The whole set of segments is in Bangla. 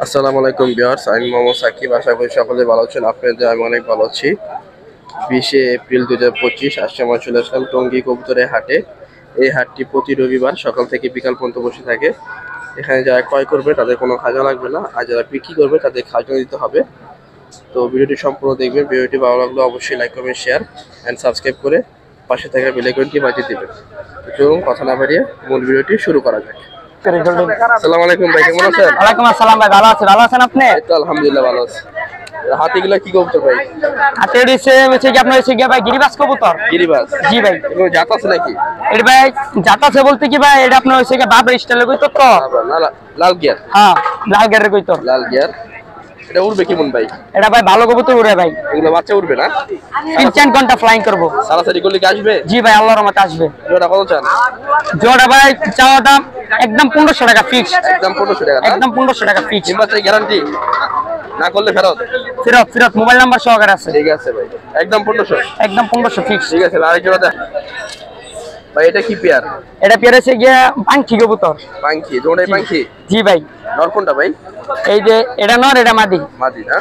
আসসালামু আলাইকুম ভিউয়ার্স, আমি মোহাম্মদ সাকিব। আশা করি সকলে ভালো আছেন। আপনাদের আমি অনেক ভালো আছি। 20শে এপ্রিল 2025 আজ আমরা চলে আসলাম টঙ্গী কবুতরের হাটে। এই হাটটি প্রতি রবিবার সকাল থেকে বিকাল পর্যন্ত বসে থাকে। এখানে যারা ক্রয় করবে তাদের কোনো খাজনা লাগবে না, আর যারা বিক্রি করবে তাদের খাজনা দিতে হবে। তো ভিডিওটি সম্পূর্ণ দেখবেন। ভিডিওটি ভালো লাগলে অবশ্যই like comment share and subscribe করে পাশে থাকা বেল আইকনটি বাজিয়ে দিবেন। চলুন কথা না বাড়িয়ে মূল ভিডিওটি শুরু করা যাক। আসসালামু আলাইকুম ভাই, কেমন আছেন? ওয়ালাইকুম আসসালাম ভাই, ভালো আছেন? ভালো আছেন আপনি? এই তো আলহামদুলিল্লাহ ভালো আছি। হাতিগুলা কি কবুতর ভাই? হাতে হচ্ছে কি আপনার হচ্ছে কি ভাই গিরিবাজ কবুতর। গিরিবাজ? জি ভাই। কোনো জাত আছে নাকি? এটা ভাই জাত আছে বলতে কি ভাই, এটা আপনার হচ্ছে কি বাবরা স্টাইলের কইতো তো। লাল গিয়ার? হ্যাঁ, লাল গিয়ারের কইতো। লাল গিয়ার। এটা উড়বে কেমন ভাই? এটা ভাই ভালো কবুতর উড়ে ভাই। এগুলো বাচ্চা উড়বে না? 3-4 ঘন্টা ফ্লাইং করব। সারাসারি করলে কি আসবে? জি ভাই, আল্লাহর রহমতে আসবে। জোড়া কত চান? জোড়া ভাই চাওয়া দাম একদম 1500 টাকা ফিক্স। একদম 1500 টাকা? একদম 1500 টাকা ফিক্স। নিম্বাচের গ্যারান্টি? না করলে ফেরত? ফেরত ফেরত, মোবাইল নাম্বার সহকারে আছে। ঠিক আছে ভাই, একদম 1500? একদম 1500 ফিক্স। ঠিক আছে ভাই, আরেক জোড়া দেন ভাই। এটা কি পেয়ার? এটা পেয়ার হচ্ছে গিয়া পাঙ্খি কবুতর। পাঙ্খি? জোড়াই পাঙ্খি? জি ভাই। নর কোনটা ভাই? এই যে এটা নর, এটা মাদি। মাদি না?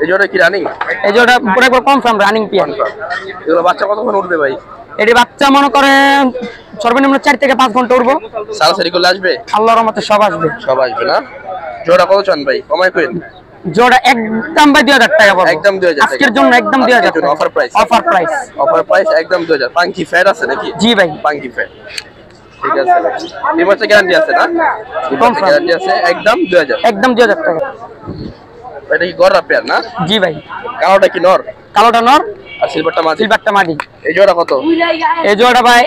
এই জোড়া কি রানিং? এই জোড়া পুরো একবার কনফার্ম রানিং পেয়ার। এগুলো বাচ্চা কতক্ষণ উঠবে ভাই? এটি বাচ্চা মনে করেন সর্বনিম্ন 4 থেকে 5 ঘন্টা উঠবো। সারাসারি করলে আসবে? আল্লাহর রহমতে সব আসবে। সব আসবে না? জোড়া কত চান ভাই? কমাই কইন। জোড়া একদম ভাই 2000 টাকা পড়বে। একদম 2000 টাকা আজকের জন্য একদম 2000 টাকা offer price? Offer price. Offer price একদম 2000। পাঙ্কি ফেয়ার আছে নাকি? জি ভাই। পাঙ্কি ফেয়ার। ঠিক আছে ভাই। এই মাসে গ্যারান্টি আছে না? কনফার্ম গ্যারান্টি আছে। একদম 2000? একদম 2000 টাকা। এটা কি গররা পেয়ার না? জি ভাই। কালোটা কি নর? কালোটা নর আর সিলভারটা মাদি? সিলভারটা মাদি। এই জোড়া কত? এই জোড়া ভাই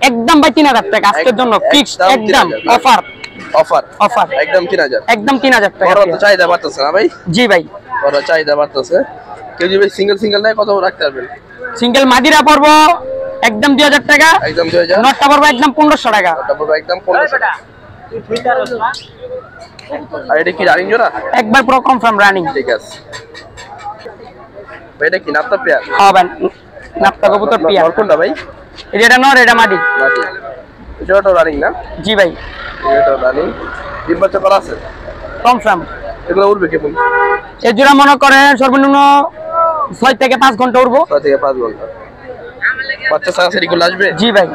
একদম ভাই 3000 টাকা আজকের জন্য ফিক্স। একদম অফার অফার অফার একদম 3000? একদম 3000 টাকা। বড় তো চাহিদা বাড়তেছে না ভাই? জি ভাই। বড় চাহিদা বাড়তেছে। কেউ যদি সিঙ্গেল নেয় কত রাখতে পারবেন? সিঙ্গেল মাদিরা পড়বো একদম 2000 টাকা। একদম 2000? নটটা পড়বো একদম 1500 টাকা। নটটা পড়বো একদম 1500 টাকা। আর এটা কি রানিং জোড়া? একবার পুরো কনফার্ম রানিং। ঠিক আছে ভাই। এটা কি নাপ্তা পেয়ার? হ্যাঁ ভাই, নাপ্তা কবুতর পেয়ার। নর কোনটা ভাই? এটা নর, এটা মাদি। মাদি। এই জোড়াটা রানিং না? জি ভাই। এটা রানিং। ডিম বাচ্চা করা আছে? কনফার্ম। এগুলো উড়বে কেমন? এই জোড়া মনে করেন সর্বনিম্ন 6 থেকে 5 ঘন্টা উড়বো। 6 থেকে 5 ঘন্টা। বাচ্চা সারাসারি করলে আসবে? জি ভাই।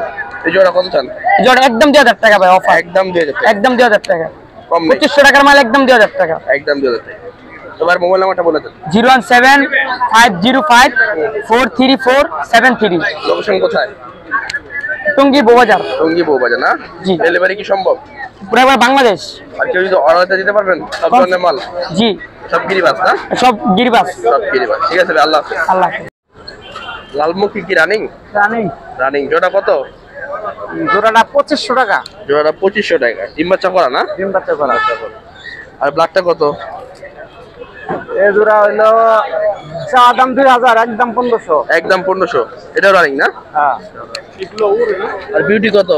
এই জোড়া কত চান? এই জোড়া একদম 2000 টাকা ভাই অফার। একদম 2000 টাকা? একদম 2000 টাকা। কম নেই? 2500 টাকার মাল একদম 2000 টাকা। একদম 2000 টাকা। তোমার মোবাইল নাম্বারটা বলে দেন। 017-505-43473। লোকেশন কোথায়? টঙ্গী বউবাজার। টঙ্গী বউবাজার না? জি। ডেলিভারি কি সম্ভব? পুরো একবার বাংলাদেশ। আর কেউ যদি অর্ডার দিতে পারবেন সব ধরনের মাল? জি। সব গিরিবাস না? সব গিরিবাস। সব গিরিবাস। ঠিক আছে ভাই, আল্লাহ হাফেজ। আল্লাহ। লালমুখী কি রানিং? রানিং। রানিং। জোড়া কত? জোড়াটা 2500 টাকা। জোড়াটা 2500 টাকা। ডিম বাচ্চা করা না? ডিম বাচ্চা করা। আর ব্ল্যাকটা কত? এই জোড়া হইলো চাওয়া দাম 2000, একদম 1500। একদম 1500। এটাও রানিং না? হ্যাঁ। আর বিউটি কত?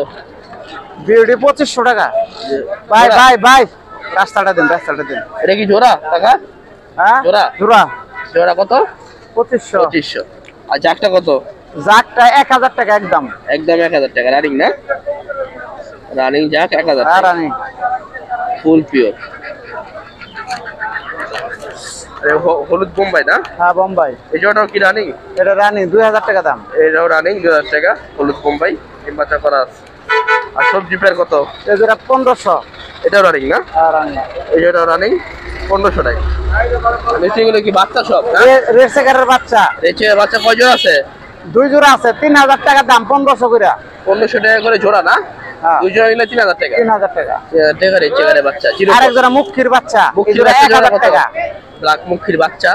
বিউটি 2500 টাকা। ভাই ভাই ভাই রাস্তাটা দেন, রাস্তাটা দেন। এটা কি জোড়া টাকা? হ্যাঁ জোড়া? জোড়া জোড়া কত? 2500। 2500। আর জাকটা কত? জাকটা 1000 টাকা একদম। একদম 1000 টাকা। রানিং না? রানিং জাক 1000 হ্যাঁ টাকা। রানিং। ফুল পিওর। হলুদ বোম্বাই না? হ্যাঁ বোম্বাই। এই জোড়াটাও কি রানিং? এটা রানিং 2000 টাকা দাম। এটাও রানিং 2000 টাকা। হলুদ বোম্বাই। ডিম বাচ্চা করা আছে। আর সবজি পেয়ার কত? এই জোড়া 1500। এটাও রানিং না? হ্যাঁ রানিং। এই জোড়াটাও রানিং 1500 টাকা। নিচে গুলো কি বাচ্চা সব? রেড সেকারের বাচ্চা। নিচে বাচ্চা কয় জোড়া আছে? 2 জোড়া আছে, 3000 টাকা দাম, 1500 করে। 1500 টাকা করে জোড়া না? হ্যাঁ। 2 জোড়া নিলে 3000 টাকা। 3000 টাকা। 3000 টাকা নিচে করে বাচ্চা। আরেক জোড়া মুখির বাচ্চা। এই মুখির জোড়া বাচ্চা জোড়া 1000 কত? টাকা। ব্ল্যাক মুখির বাচ্চা।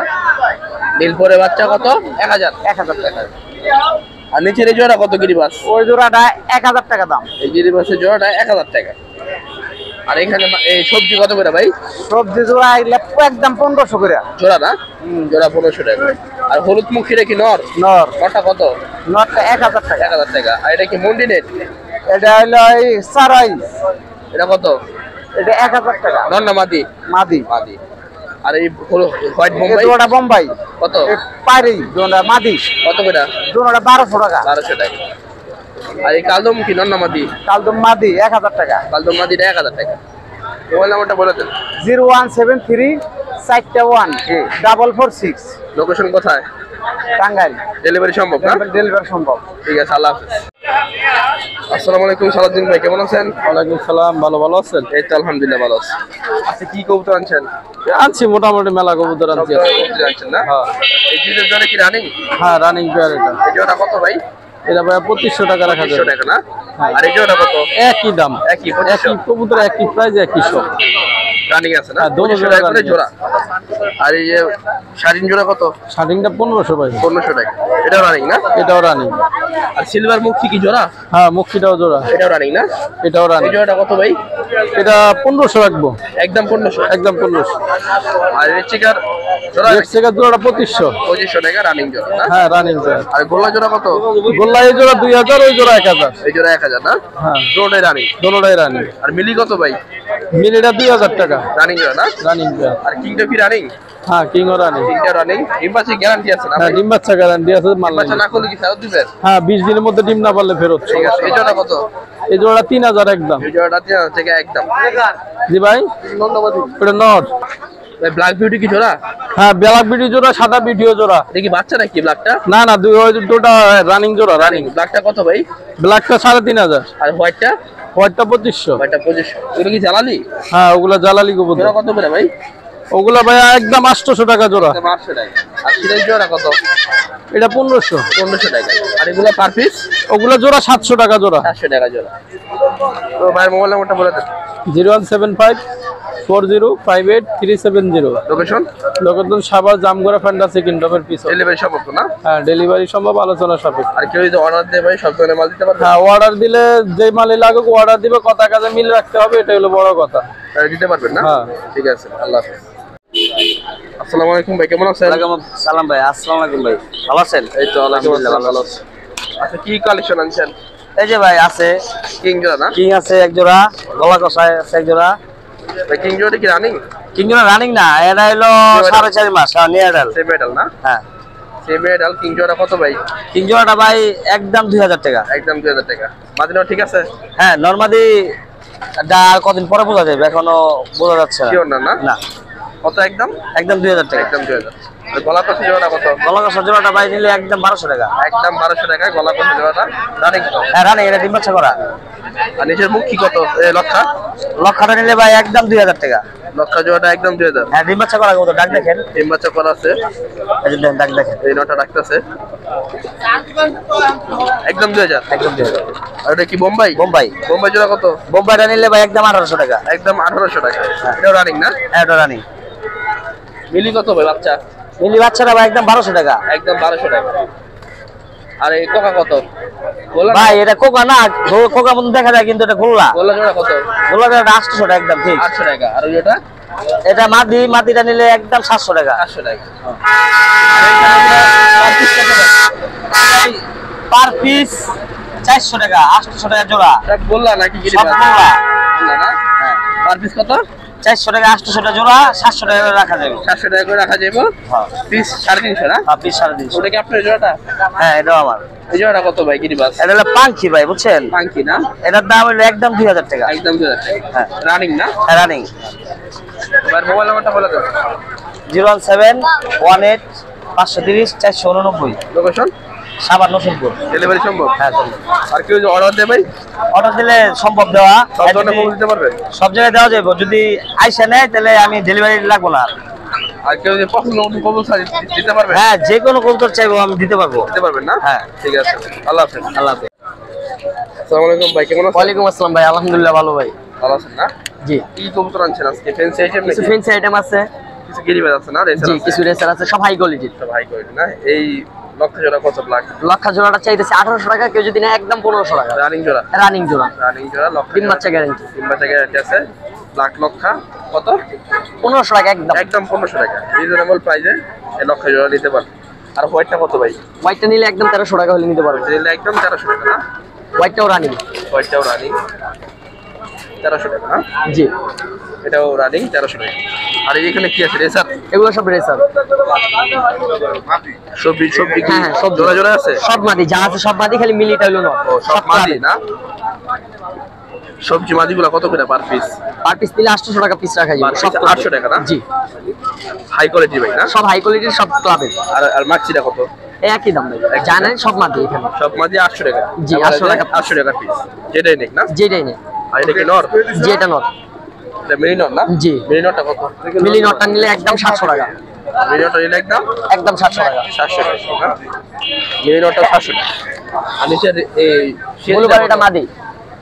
নীলপরে বাচ্চা কত? 1000। 1000 টাকা। আর নিচের এই জোড়া কত গিরিবাস? ওই জোড়াটা 1000 টাকা দাম। এই গিরিবাসের জোড়াটা 1000 টাকা। আর এখানে এই সবজি কত করে ভাই? সবজি জোড়া একদম 1500 করে। জোড়া না? জোড়া 1500 টাকা। আর হলুদ মুখির কি নর? নর। নরটা কত? নরটা 1000 টাকা। 1000 টাকা। আর এটা কি মন্ডি নেট? এটা হলো এই সারাই। এটা কত? এটা 1000 টাকা। নর না মাদি? মাদি। মাদি। আর এই হোয়াইট এই বোম্বাই জোড়াটা বোম্বাই। কত? এই পারি জোড়া মাদি। কত করে? জোড়াটা 1200 টাকা। 1200 টাকা। আর এই কালদম কি নর না মাদি? কালদম মাদি 1000 টাকা। কালদম মাদিটা 1000 টাকা। মোবাইল নাম্বারটা বলে দেন। 0173 41 446। লোকেশন কোথায়? টাঙ্গাইল। ডেলিভারি সম্ভব না? ডেলিভারি সম্ভব। ঠিক আছে, আল্লাহ হাফেজ। আসসালামু আলাইকুম সালাউদ্দিন ভাই, কেমন আছেন? ওয়ালাইকুম সালাম, ভালো আছেন? এই তো আলহামদুলিল্লাহ ভালো আছি। আচ্ছা, কি কবুতর আনছেন? আনছি মোটামুটি মেলা কবুতর আনছি। কবুতর আনছেন না? হ্যাঁ এই দুইটার জন্য কি রানিং? হ্যাঁ, রানিং পেয়ার এটা। এই জোড়া কত ভাই? এটা ভাই 2500 টাকা রাখা 2500 যাবে। টাকা না? আর এই জোড়া কত? একই দাম, একই 2500। একই কবুতর, একই প্রাইস, একই সব। রানিং আছে না? হ্যাঁ, দোনো 2500 জোড়া টাকা করে running জোড়া। আর এই যে শাড়ির জোড়া কত? শার্টিংটা 1500 ভাই। 1500 টাকা। এটাও রানিং না? এটাও রানিং। আর সিলভার মুখী কি জোড়া? হ্যাঁ, মুখিটাও জোড়া। এটাও রানিং না? এটাও এই রানিং। জোড়াটা কত ভাই? এটা 1500 রাখবো, একদম 1500। একদম 1500। আর রেড চিকার জোড়া রেড সেকার জোড়াটা 2500। 2500 টাকা রানিং জোড়া না? হ্যাঁ, রানিং পেয়ার। আর গোল্লা জোড়া কত? গোল্লা এই জোড়া 2000, ওই জোড়া 1000। এই জোড়া 1000 না? হ্যাঁ, জোড়াই রানিং। দোনোটাই রানিং। আর মিলি কত ভাই? মিলিটা 2000 টাকা। রানিং জোড়া না? Running pair. আর কিংটা কি রানিং? হ্যাঁ, কিংও রানিং। কিংটা রানিং। ডিম্বাচি গ্যারান্টি আছে না হ্যাঁ, ভাই? ডিম বাচ্চা গ্যারান্টি আছে, মাল নেই। বাচ্চা না করলে কি ফেরত দিবেন? হ্যাঁ, 20 দিনের মধ্যে ডিম না পারলে ফেরত। ঠিক আছে। এই জোড়া কত? এই জোড়া 3000 একদম। এই জোড়াটা 3000 টাকা একদম। জি ভাই, ধন্যবাদ। এটা নট। ভাই ব্ল্যাক বিউটি কি জোড়া? হ্যাঁ, ব্ল্যাক বিউটি জোড়া, সাদা বিউটিও জোড়া। দেখি বাচ্চা নাকি ব্ল্যাকটা? না না, ওই দুটোটা রানিং জোড়া, রানিং। ব্ল্যাকটা কত ভাই? ব্ল্যাকটা 3500। আর হোয়াইটটা? হোয়াইটটা 2500। হোয়াইটটা 2500। এগুলো কি জ্বালালি? হ্যাঁ, ওগুলা জালালি কবুতর। জোড়া কত করে ভাই? ওগুলা ভাই একদম 800 টাকা জোড়া। 800 টাকা। আর সিলের জোড়া কত? এটা 1500। 1500 টাকা। আর এগুলো পার পিস? ওগুলা জোড়া 700 টাকা জোড়া। 400 টাকা জোড়া। তো ভাইয়ের মোবাইল নাম্বারটা বলে দেন। 0175 4058 370। Location? Location Savar Jamgora Fanta second ডবের পিছনে। ডেলিভারি সম্ভব তো না? হ্যাঁ, ডেলিভারি সম্ভব, আলোচনা সাপেক্ষে। আর কেউ যদি অর্ডার দেয় ভাই সব ধরনের মাল দিতে পারবে? হ্যাঁ, অর্ডার দিলে যে মালই লাগুক অর্ডার দিবে, কথা কাজে মিল রাখতে হবে, এটা হলো বড় কথা। দিতে পারবেন না? হ্যাঁ। ঠিক আছে, আল্লাহ হাফেজ। আসসালামু আলাইকুম ভাই, কেমন আছেন? সালাম ভাই। আসসালামু আলাইকুম ভাই, ভালো আছেন? এই তো আলহামদুলিল্লাহ ভালো আছি। আচ্ছা, কি কালেকশন আনছেন? এই যে ভাই আছে, কিং জোড়া না? কিং আছে এক জোড়া, গলা কষায় আছে এক জোড়া। ভাই কিং জোড়া কি রানিং? কিং জোড়া রানিং না, এটা হলো 4.5 মাস। হ্যাঁ, নিয়ে ডাল। সেম মেটাল না? হ্যাঁ, সেম মেটাল। কিং জোড়া কত ভাই? কিং জোড়াটা ভাই একদম 2000 টাকা। একদম 2000 টাকা। মাদিনা ঠিক আছে? হ্যাঁ, নরমাদি আর কদিন পরে বোঝা যাবে, এখনো বোঝা যাচ্ছে না। শিওর না? না না, কত? একদম একদম 2000 টাকা। একদম 2000। আর গলা কষা জোড়াটা কত? গলা কষার জোড়াটা ভাই নিলে একদম 1200 টাকা। একদম 1200 টাকা গলা কষা জোড়াটা রানিং। হ্যাঁ, রানিং। এটা ডিম বাচ্চা করা। আর নিচের মুখ কি কত? লক্ষা? লক্ষাটা নিলে ভাই একদম 2000 টাকা। লক্ষা জোড়াটা একদম 2000। হ্যাঁ, ডিম বাচ্চা করা কত, ডাক দেখেন। ডিম বাচ্চা করা আছে। এই যে দেখেন, ডাক দেখেন। এই নটা রাখতেছে একদম 2000। একদম 2000। আর এটা কি বোম্বাই? বোম্বাই। বোম্বাই জোড়া কত? বোম্বাইটা নিলে ভাই একদম 1800 টাকা। একদম 1800 টাকা। এটাও রানিং না? হ্যাঁ, এটা রানিং। মিলি কত ভাই বাচ্চা? মিলি বাচ্চাটা ভাই একদম 1200 টাকা। একদম 1200 টাকা। আর এই কোকা কত? গোলা ভাই এটা কোকা না, কোকা মতো দেখা যায় কিন্তু এটা গোল্লা। গোলা জোড়া কত? গোল্লাটা 800 টাকা একদম ঠিক। 800 টাকা। আর ওই ওটা এটা মাটিটা নিলে একদম 700 টাকা। 800 টাকা। আর এইখানে পার পিস কত ভাই? পার পিস 400 টাকা, 800 টাকা জোড়া। সব গোলা নাকি গিরি সব বাস? গোল্লা। গোলা না? হ্যাঁ, পার পিস কত? 400 টাকা, 800 টাকা জোড়া, 700 টাকা করে রাখা যাবে। 700 টাকা করে রাখা যাবে। হ্যাঁ, পিস 350 না? পিস 350। ওটা কি আপনার জোড়াটা? হ্যাঁ, এটাও আমার। এই জোড়াটা কত ভাই গিরি বাস? এটা হলো পাঙ্কি ভাই, বুঝছেন? পাঙ্কি না? এটার দাম হলো একদম 2000 টাকা। একদম 2000 টাকা। হ্যাঁ, রানিং না? রানিং। এবার মোবাইল নাম্বারটা বলে দেন। 01718 530 489। লোকেশন? সাভার নসিমপুর। ডেলিভারি সম্ভব? হ্যাঁ, আর কেউ যদি অর্ডার দেয় ভাই অর্ডার দিলে সম্ভব দেওয়া। সব ধরনের কবুতর দিতে পারবে? সব জায়গায় দেওয়া যাবে, যদি আইসা নেয় তাহলে আমি ডেলিভারি লাগবো না। আর কেউ যদি পছন্দ মতো কবুতর দিতে পারবে? হ্যাঁ, যে কোনো কবুতর চাইবো আমি দিতে পারবো। দিতে পারবেন না? হ্যাঁ। ঠিক আছে, আল্লাহ হাফেজ। আল্লাহ হাফেজ। আসসালামু আলাইকুম ভাই, কেমন আছেন? ওয়ালাইকুম আসসালাম ভাই, আলহামদুলিল্লাহ ভালো ভাই। ভালো আছেন না? জি, কি কবুতর আনছেন আজকে? ফ্যান্সি আইটেম কিছু নাকি? ফেন্সি আইটেম আছে। কিছু গিরিবাজ আছে না? রেসার জি, আছে? কিছু রেসার আছে, সব হাই কোয়ালিটির। সব হাই কোয়ালিটি না? এই লক্ষ জোড়া কত ব্ল্যাক? লক্ষা জোড়াটা চাইতেছে 1800 টাকা, কেউ যদি না একদম 1500 টাকা। রানিং জোড়া? রানিং জোড়া, রানিং জোড়া লক্ষ। ডিম বাচ্চা গ্যারান্টি। ডিম বাচ্চা গ্যারান্টি আছে। ব্ল্যাক লক্ষা কত? 1500 টাকা একদম। একদম 1500 টাকা। রিজনেবল প্রাইসে এই লক্ষ জোড়া নিতে পারবেন। আর হোয়াইটটা কত ভাই? হোয়াইটটা নিলে একদম 1300 টাকা হলে নিতে পারবে। নিলে একদম 1300 টাকা না? হোয়াইটটাও রানিং। হোয়াইটটাও রানিং 1300 টাকা না? জি, এটাও রানিং 1300 টাকা। আর এখানে কি আছে? রেসার? এগুলো সব রেসার। সবজি সবজি কি? হ্যাঁ, হ্যাঁ, সব জোড়া জোড়া আছে? সব মাদি যা আছে সব মাদি, খালি মিলিটা হলো না। ও সব মাদি না? সবজি মাদিগুলা কত করে পার পিস? পার পিস নিলে 800 টাকা পিস রাখা যাবে। সব 800 টাকা না? জি, হাই কোয়ালিটি ভাই না? সব হাই কোয়ালিটির, সব ক্লাবের। আর মাছিটা কত? একই দাম ভাই, জানেন সব মাদি এখানে। সব মাদি 800 টাকা। জি, 800 টাকা। 800 টাকা পিস। যেটাই নেক না? যেটাই নেই। আর এটা কি নর? জি, এটা নট। এটা মিলি নর না? জি। মিলি নরটা কত? মিলি নটটা নিলে একদম 700 টাকা। মিলি নরটা নিলে একদম 700 টাকা। 700 টাকা। মিলি নরটা 700 টাকা। আর নিচে এই ব্লুবার এটা মাদি।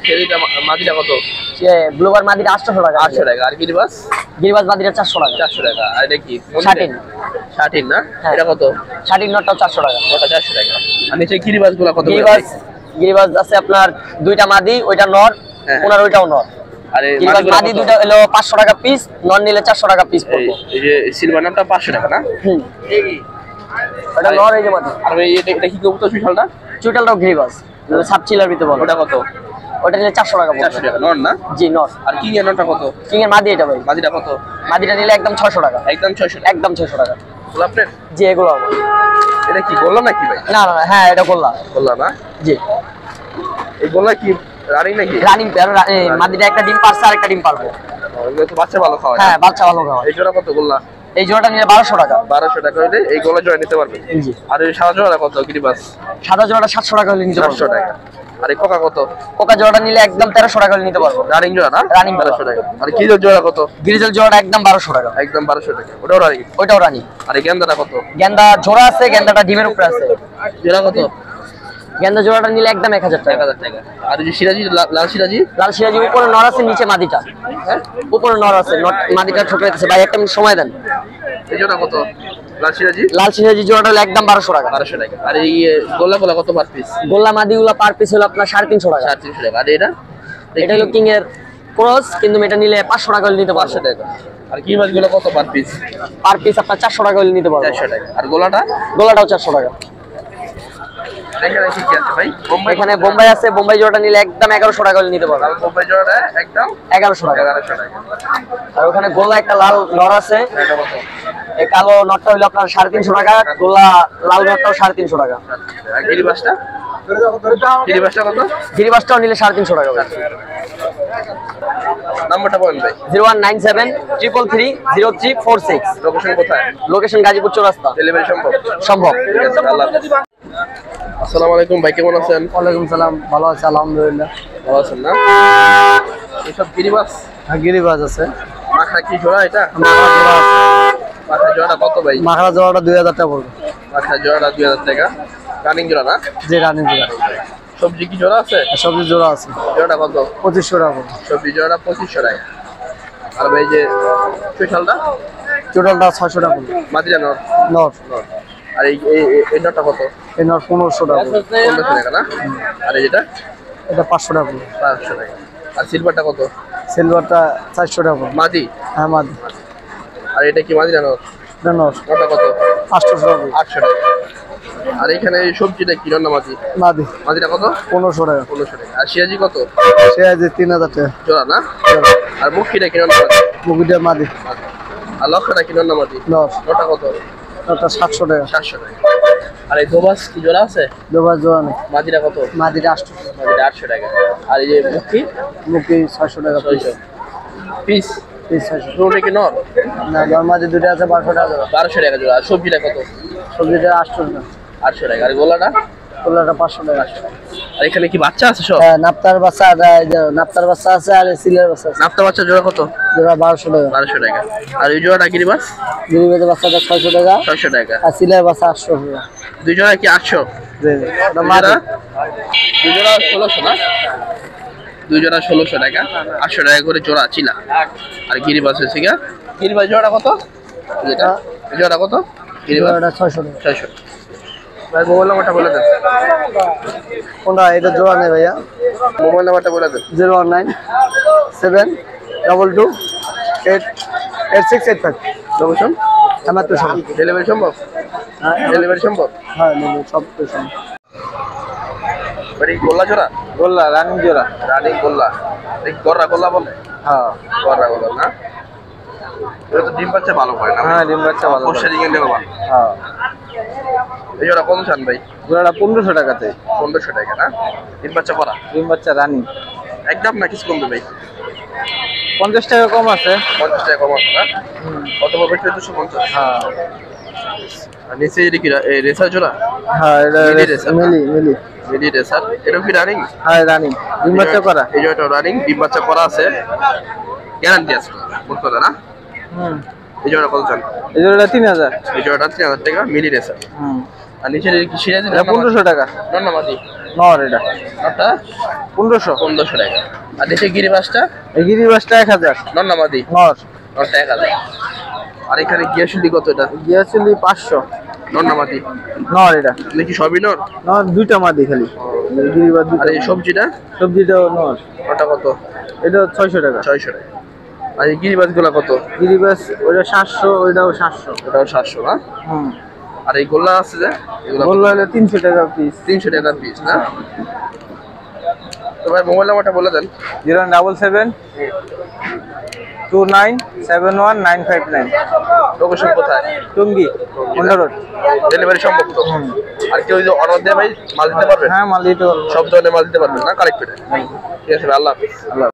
সেরিটা মাদিটা কত? সে ব্লুবার মাদিটা 800 টাকা। 800 টাকা। আর গিরিবাস? গিরিবাজ মাদিটা 400 টাকা। 400 টাকা। আর এটা কি? শাটিন। শাটিন না? হ্যাঁ। এটা কত? শাটিন নটটাও 400 টাকা। ওটা 400 টাকা। আর নিচে গিরিবাসগুলো কত করে? গিরিবাজ আছে আপনার দুইটা মাদি, ওইটা নর, হ্যাঁ। ওনার ওইটাও নর। আর এই গিরিবাজ মাদি দুইটা হলো 500 টাকা পিস, নর নিলে 400 টাকা পিস পড়বে। এই যে সিলভার নামটা 500 টাকা না? হুম। ওটা নর, এই যে মাদি। আর এই এটা কি কবুতর চুইঠালটা? চুইটালটাও গিরিবাজ, সাবচিলার ভিতরে বলে। ওটা কত? ওটা নিলে 400 টাকা পড়বে। 400 টাকা নর না? জি, নর। আর কিং এর নরটা কত? কিং এর মাদি এটা ভাই। মাদিটা কত? মাদিটা নিলে একদম 600 টাকা। একদম 600 টাকা। একদম 600 টাকা। গোলাপের? জি, এগুলো আমার। এটা কি গোল্লা নাকি ভাই? না না না, হ্যাঁ এটা গোল্লা। গোল্লা না? জি। এই গোল্লা কি রানিং নাকি? Running pair. মাদিটা একটা ডিম পারছে আর একটা ডিম পারবে। এগুলো তো বাচ্চা ভালো খাওয়া। হ্যাঁ, বাচ্চা ভালো খাওয়া। এই জোড়া কত গোল্লা? এই জোড়াটা নিলে 1200 টাকা। 1200 টাকা হইলে এই গোল্লা জোড়া নিতে পারবে। জি। আর এই সাদা জোড়া কত গিরিবাস? সাদা জোড়াটা 700 টাকা হলে নিতে পারবো। 400 টাকা। আর এই কোকা কত? কোকা জোড়াটা নিলে একদম 1300 টাকা হলে নিতে পারবো। রানিং জোড়া না? রানিং 1200 টাকা। আর কি জোড়া কত? গ্রিজেল জোড়াটা একদম 1200 টাকা। একদম 1200 টাকা। ওটাও রানিং? ওইটাও রানি। আর এই গেন্দাটা কত? গেন্দা জোড়া আছে, গেন্দাটা ডিমের উপরে আছে। জোড়া কত? গেন্দা জোড়াটা নিলে একদম 1000 টাকা। 1000 টাকা। আর এই যে সিরাজি লাল সিরাজি? লাল সিরাজি উপরে নর আছে, নিচে মাদিটা। হ্যাঁ? উপরে নর আছে, মাদিটা ঠোকরাইতেছে ভাই। একটা মিনিট সময় দেন। এই জোড়া কত? লাল সিরাজি? লাল সিরাজি জোড়াটা হলো একদম 1200 টাকা। 1200 টাকা। আর এই গোল্লা কত পার পিস? গোল্লা মাদিগুলা পার পিস হলো আপনার 350 টাকা। 350 টাকা। আর এটা? এটা হলো কিং এর ক্রস, কিন্তু এটা নিলে 500 টাকা হলে নিতে পারবো। 500 টাকা। আর কি মাছগুলো কত পার পিস? পার পিস আপনার 400 টাকা হলে নিতে পারবো। 400 টাকা। আর গোলাটা? গোলাটাও 400 টাকা। এখানে কি কি আছে ভাই? বোম্বাই? এখানে বোম্বাই আছে, বোম্বাই জোড়াটা নিলে একদম 1100 টাকা হলে নিতে পারবো। আর বোম্বাই জোড়াটা একদম 1100 টাকা। 1100 টাকা। আর ওখানে গোল্লা একটা লাল নর আছে, এটা কত? এই কালো নটটা হলো আপনার 350 টাকা, গোল্লা লাল নটটাও 350 টাকা। আর গিরিবাসটা? গিরিবাসটা কত? গিরিবাসটাও নিলে 350 টাকা। নাম্বারটা বলেন ভাই। 0197 333 0346। লোকেশন কোথায়? লোকেশন গাজীপুর চৌরাস্তা। ডেলিভারি সম্ভব? সম্ভব। ঠিক আছে, আল্লাহ হাফেজ। আসসালামু আলাইকুম ভাই, কেমন আছেন? ওয়ালাইকুম সালাম, ভালো আছে আলহামদুলিল্লাহ। ভালো আছেন না? এসব গিরিবাস? হ্যাঁ, গিরিবাজ আছে। মাখা কি জোড়া এটা? মাখা জোড়াটা কত ভাই? মাখরা জোড়াটা 2000 টাকা পড়বে। মাখা জোড়াটা 2000 টাকা। রানিং জোড়া না? যে রানিং জোড়া। সবজি কি জোড়া আছে? সবজি জোড়া আছে, জোড়াটা কত? 2500 টাকা পড়বে। সবজি জোড়াটা 2500 টাকা। আর ভাই যে চুইঠালটা? টোটালটা 600 টাকা পড়বে। মাদিরা নর? নর। আর এই নটটা কত? এই নর 1500 টাকা পড়বে। 1500 টাকা না? আর এই যেটা? এটা 500 টাকা পড়বে। 500 টাকা। আর সিলভারটা কত? সিলভারটা 400 টাকা পড়বে। মাদি? হ্যাঁ, মাদি। আর এটা কি মাদিরা নর? এটা নর। ওটা কত? 800 টাকা পড়বে। 800 টাকা। আর এখানে এই সবজিটা কি রান্না মাদি? মাদি মাদিটা কত? 1500 টাকা। 1500 টাকা। আর সিরাজি কত? সে আছে 3000 টাকা। জোড়া না? আর মুখিটা কি রান্না মাদি? মুগিটা মাদি। আর লক্ষটা কি রান্না মাদি? নর। ওটা কত? ওটা 700 টাকা। 700 টাকা। আর এই দোবাস কি জোড়া আছে? দুবার জোড়া নেই। মাদিটা কত? মাদিটা 800 টাকা। মাদিটা 800 টাকা। আর এই যে মুখি? মুখি 600 টাকা পিস। 600 পিস। পিস 600। দুটো কি নর? না, নর মাদি দুটো আছে 1200 টাকা জোড়া। 1200 টাকা জোড়া। আর সবজিটা কত? সবজিটা 800 টাকা। 800 টাকা। আর গোলাটা? কোলাটা 500 টাকা। আর এখানে কি বাচ্চা আছে সব? হ্যাঁ, নাপ্তার বাচ্চা, নাপ্তার বাচ্চা আছে আর সিলের বাচ্চা আছে। নাপ্তা বাচ্চা জোড়া কত? জোড়া 1200 টাকা। 1200 টাকা। আর এই জোড়াটা গিরিবাস? গিরিবাজের বাচ্চাটা 600 টাকা। 600 টাকা। আর সিলের বাচ্চা 800 টাকা। দুই জোড়া কি 800? ওটা মাদি। দুই জোড়া 1600 না? দুই জোড়া 1600 টাকা। 800 টাকা করে জোড়া চিলা। আর গিরিবাস হচ্ছে গিয়া? গিরিবাস জোড়া কত? যেটা এই জোড়া কত? গিরিবাস জোড়াটা 600 টাকা। 600। ভাই মোবাইল নাম্বারটা বলে দেন। কোনটা? এটা জোড়া নেই ভাইয়া। মোবাইল নাম্বারটা বলে দেন। 019 722 8685। লোকেশন? আমার তো সব। ডেলিভারি সম্ভব? হ্যাঁ, ডেলিভারি সম্ভব? হ্যাঁ, সব তো সব। বাড়ি গোল্লা জোড়া? গোল্লা রানিং জোড়া। রানিং গোল্লা। এই গররা গোল্লা বলে? হ্যাঁ, গররা গোল্লা না? এটা তো ডিম বাচ্চা ভালো হয় না? হ্যাঁ, ডিম বাচ্চা ভালো। বর্ষা দিকে নেওয়া ভালো। হ্যাঁ, এই জোড়া কত চান ভাই? জোড়াটা 1500 টাকাতে। 1500 টাকা না? ডিম বাচ্চা করা? ডিম বাচ্চা রানিং। একদম না কিছু কমবে ভাই? 50 টাকা কম আছে। 50 টাকা কম আছে না? কত পড়বে? 1450। হ্যাঁ আর নিচে এটা কি রেসার জোড়া? হ্যাঁ এটা মিলি রেসার না? মিলি মিলি মিলি রেসার। এটা কি রানিং? হ্যাঁ রানিং ডিম বাচ্চা করা। এই জোড়াটা রানিং, ডিম বাচ্চা করা আছে, গ্যারান্টি আছে বলতে না? হুম এই জোড়া কত চান? এই জোড়াটা 3000। এই জোড়াটা 3000 টাকা, মিলি রেসার। হুম আর নিচে কি সিরাজি? এটা 1500 টাকা। নন্নামাদি নর এটা নটা 1500। 1500 টাকা। আর নিচে গিরিবাসটা এই গিরিবাসটা 1000 নন্নামাদি নর। নটা 1000। আর এখানে গিয়াশুলি কত? এটা গিয়াচুলি 500 নন্নামাদি নর এটা। নাকি সবই নর? নর দুইটা মাদি খালি। এই গিরিবাস আর এই সবজিটা সবজিটাও নর। ওটা কত? এটা 600 টাকা। 600 টাকা। আর এই গিরিবাস গুলা কত? গিরিবাস ওটা 700 ওইটাও 700। ওটাও 700 না? হুম আর এই গোল্লা আছে যে এগুলো বললো হলো 300 টাকা পিস। 300 টাকা পিস না? তো ভাই মোবাইল নাম্বারটা বলে দেন। 077 29 71959। লোকেশন কোথায়? Tongi Honda road. ডেলিভারি সম্ভব তো? আর কেউ যদি অর্ডার দেয় ভাই মাল দিতে পারবেন? হ্যাঁ মাল দিতে পারবো। সব ধরনের মাল দিতে পারবেন না কালেক্ট করে? ঠিক আছে ভাই, আল্লাহ হাফেজ। আল্লাহ